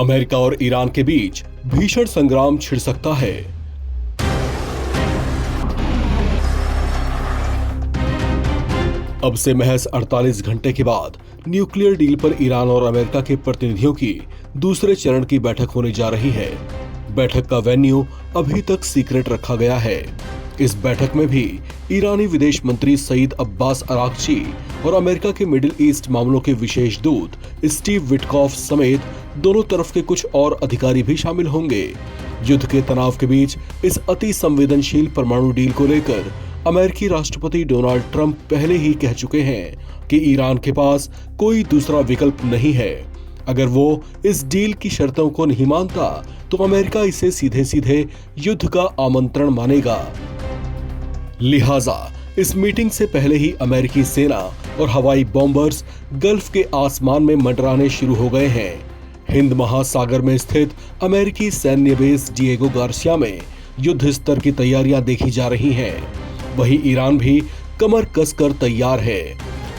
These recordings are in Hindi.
अमेरिका और ईरान के बीच भीषण संग्राम छिड़ सकता है। अब से महज 48 घंटे के बाद न्यूक्लियर डील पर ईरान और अमेरिका के प्रतिनिधियों की दूसरे चरण की बैठक होने जा रही है। बैठक का वेन्यू अभी तक सीक्रेट रखा गया है। इस बैठक में भी ईरानी विदेश मंत्री सईद अब्बास अरागची और अमेरिका के मिडिल ईस्ट मामलों के विशेष दूत स्टीव विटकॉफ समेत दोनों तरफ के कुछ और अधिकारी भी शामिल होंगे। युद्ध के तनाव के बीच इस अति संवेदनशील परमाणु डील को लेकर अमेरिकी राष्ट्रपति डोनाल्ड ट्रंप पहले ही कह चुके हैं कि ईरान के पास कोई दूसरा विकल्प नहीं है। अगर वो इस डील की शर्तों को नहीं मानता तो अमेरिका इसे सीधे सीधे युद्ध का आमंत्रण मानेगा। लिहाजा इस मीटिंग से पहले ही अमेरिकी सेना और हवाई बॉम्बर्स गल्फ के आसमान में मंडराने शुरू हो गए हैं। हिंद महासागर में स्थित अमेरिकी सैन्य बेस डिएगो गार्सिया में युद्ध स्तर की तैयारियां देखी जा रही हैं। वहीं ईरान भी कमर कसकर तैयार है।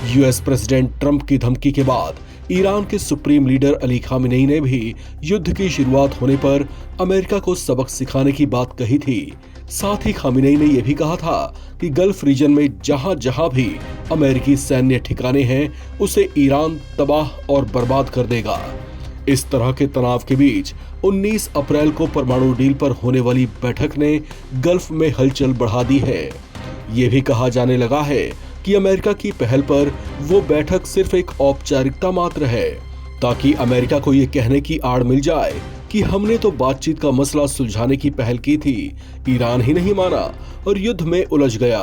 यूएस प्रेसिडेंट ट्रंप की धमकी के बाद ईरान के सुप्रीम लीडर अली खामेनेई ने भी युद्ध की शुरुआत होने पर अमेरिका को सबक सिखाने की बात कही थी। साथ ही खामेनेई ने यह भी कहा था कि गल्फ रीजन में जहां जहां भी अमेरिकी सैन्य ठिकाने हैं उसे ईरान तबाह और बर्बाद कर देगा। इस तरह के तनाव के बीच 19 अप्रैल को परमाणु डील पर होने वाली बैठक ने गल्फ में हलचल बढ़ा दी है। ये भी कहा जाने लगा है कि अमेरिका की पहल पर वो बैठक सिर्फ एक औपचारिकता मात्र है, ताकि अमेरिका को ये कहने की आड़ मिल जाए कि हमने तो बातचीत का मसला सुलझाने की पहल की थी, ईरान ही नहीं माना और युद्ध में उलझ गया।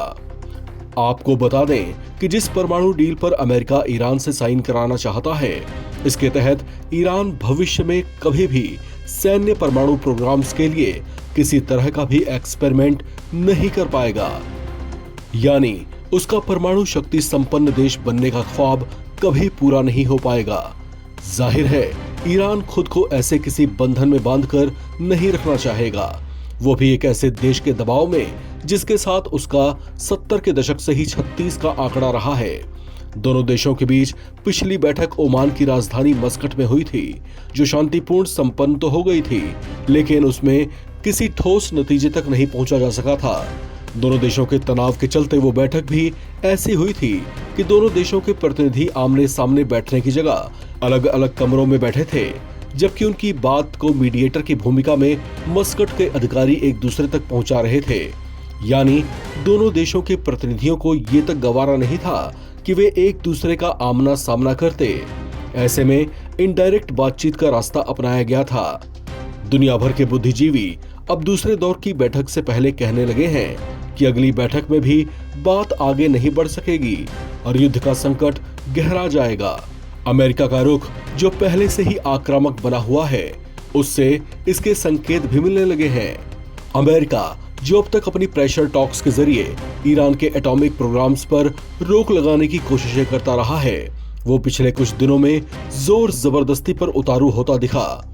आपको बता दें कि जिस परमाणु डील पर अमेरिका ईरान से साइन कराना चाहता है, इसके तहत ईरान भविष्य में कभी भी सैन्य परमाणु प्रोग्राम्स के लिए किसी तरह का भी एक्सपेरिमेंट नहीं कर पाएगा। यानी उसका परमाणु शक्ति संपन्न देश बनने का ख्वाब कभी पूरा नहीं हो पाएगा। जाहिर है ईरान खुद को ऐसे किसी बंधन में बांधकर नहीं रखना चाहेगा, वो भी एक ऐसे देश के दबाव में जिसके साथ उसका 70 के दशक से ही 36 का आंकड़ा रहा है। दोनों देशों के बीच पिछली बैठक ओमान की राजधानी मस्कट में हुई थी, जो शांतिपूर्ण संपन्न तो हो गई थी, लेकिन उसमें किसी ठोस नतीजे तक नहीं पहुंचा जा सका था। दोनों देशों के तनाव के चलते वो बैठक भी ऐसी हुई थी कि दोनों देशों के प्रतिनिधि आमने सामने बैठने की जगह अलग अलग कमरों में बैठे थे, जबकि उनकी बात को मीडिएटर की भूमिका में मस्कट के अधिकारी एक दूसरे तक पहुंचा रहे थे। यानी दोनों देशों के प्रतिनिधियों को ये तक गवारा नहीं था कि वे एक दूसरे का आमना सामना करते। ऐसे में इनडायरेक्ट बातचीत का रास्ता अपनाया गया था। दुनिया भर के बुद्धिजीवी अब दूसरे दौर की बैठक से पहले कहने लगे हैं कि अगली बैठक में भी बात आगे नहीं बढ़ सकेगी और युद्ध का संकट गहरा जाएगा। अमेरिका का रुख जो पहले से ही आक्रामक बना हुआ है, उससे इसके संकेत भी मिलने लगे हैं। अमेरिका जो अब तक अपनी प्रेशर टॉक्स के जरिए ईरान के एटॉमिक प्रोग्राम्स पर रोक लगाने की कोशिशें करता रहा है, वो पिछले कुछ दिनों में जोर जबरदस्ती पर उतारू होता दिखा।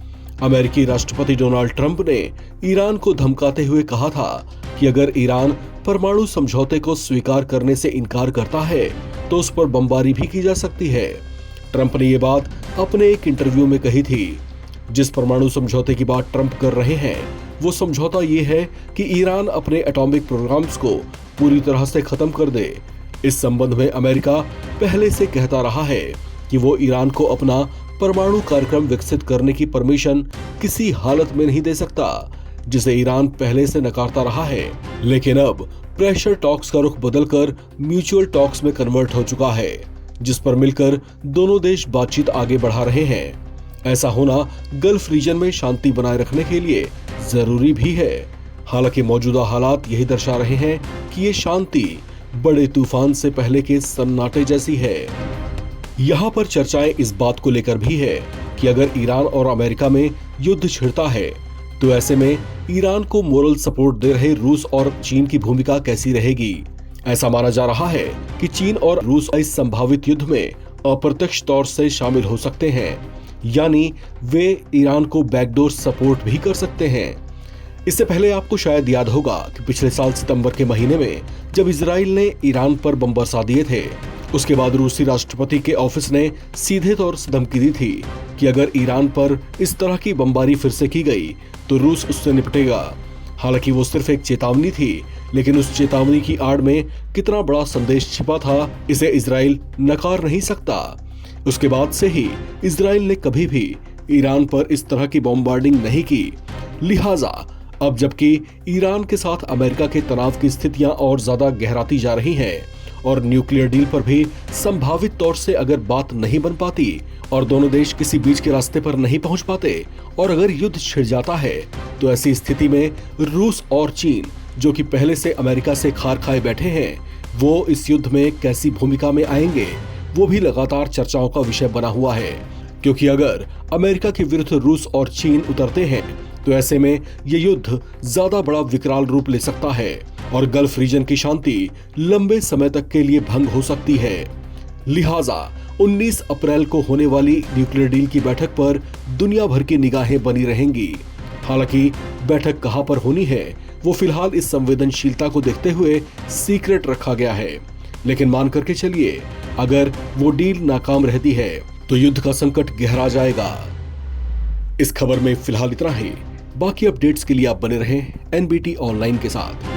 अमेरिकी राष्ट्रपति डोनाल्ड ट्रंप ने ईरान को धमकाते हुए कहा था कि अगर ईरान परमाणु समझौते को स्वीकार करने से इनकार करता है तो उस पर बमबारी भी की जा सकती है। ट्रंप ने ये बात अपने एक इंटरव्यू में कही थी। जिस परमाणु समझौते की बात ट्रंप कर रहे हैं, वो समझौता ये है कि ईरान अपने एटॉमिक प्रोग्राम्स को पूरी तरह से खत्म कर दे। इस संबंध में अमेरिका पहले से कहता रहा है कि वो ईरान को अपना परमाणु कार्यक्रम विकसित करने की परमिशन किसी हालत में नहीं दे सकता, जिसे ईरान पहले से नकारता रहा है। लेकिन अब प्रेशर टॉक्स का रुख बदलकर म्यूचुअल टॉक्स में कन्वर्ट हो चुका है, जिस पर मिलकर दोनों देश बातचीत आगे बढ़ा रहे हैं। ऐसा होना गल्फ रीजन में शांति बनाए रखने के लिए जरूरी भी है। हालांकि मौजूदा हालात यही दर्शा रहे हैं कि ये शांति बड़े तूफान से पहले के सन्नाटे जैसी है। यहाँ पर चर्चाएं इस बात को लेकर भी है कि अगर ईरान और अमेरिका में युद्ध छिड़ता है तो ऐसे में ईरान को मोरल सपोर्ट दे रहे रूस और चीन की भूमिका कैसी रहेगी। ऐसा माना जा रहा है कि चीन और रूस इस संभावित युद्ध में अप्रत्यक्ष तौर से शामिल हो सकते हैं, यानी वे ईरान को बैकडोर सपोर्ट भी कर सकते हैं। इससे पहले आपको शायद याद होगा कि पिछले साल सितंबर के महीने में जब इजराइल ने ईरान पर बम बरसा दिए थे, उसके बाद रूसी राष्ट्रपति के ऑफिस ने सीधे तौर से धमकी दी थी कि अगर ईरान पर इस तरह की बमबारी फिर से की गई तो रूस उससे निपटेगा। हालांकि वो सिर्फ एक चेतावनी थी, लेकिन उस चेतावनी की आड़ में कितना बड़ा संदेश छिपा था, इसे इजराइल नकार नहीं सकता। उसके बाद से ही इजराइल ने कभी भी ईरान पर इस तरह की बॉम्बार्डिंग नहीं की। लिहाजा अब जबकि ईरान के साथ अमेरिका के तनाव की स्थितियां और ज्यादा गहराती जा रही हैं और न्यूक्लियर डील पर भी संभावित तौर से अगर बात नहीं बन पाती और दोनों देश किसी बीच के रास्ते पर नहीं पहुंच पाते और अगर युद्ध छिड़ जाता है, तो ऐसी स्थिति में रूस और चीन, जो कि पहले से अमेरिका से खार खाए बैठे हैं, वो इस युद्ध में कैसी भूमिका में आएंगे, वो भी लगातार चर्चाओं का विषय बना हुआ है। क्योंकि अगर अमेरिका के विरुद्ध रूस और चीन उतरते हैं तो ऐसे में ये युद्ध ज्यादा बड़ा विकराल रूप ले सकता है और गल्फ रीजन की शांति लंबे समय तक के लिए भंग हो सकती है। लिहाजा 19 अप्रैल को होने वाली न्यूक्लियर डील की बैठक पर दुनिया भर की निगाहें बनी रहेंगी। हालांकि बैठक कहां पर होनी है वो फिलहाल इस संवेदनशीलता को देखते हुए सीक्रेट रखा गया है, लेकिन मान करके चलिए अगर वो डील नाकाम रहती है तो युद्ध का संकट गहरा जाएगा। इस खबर में फिलहाल इतना ही। बाकी अपडेट्स के लिए आप बने रहें एनबीटी ऑनलाइन के साथ।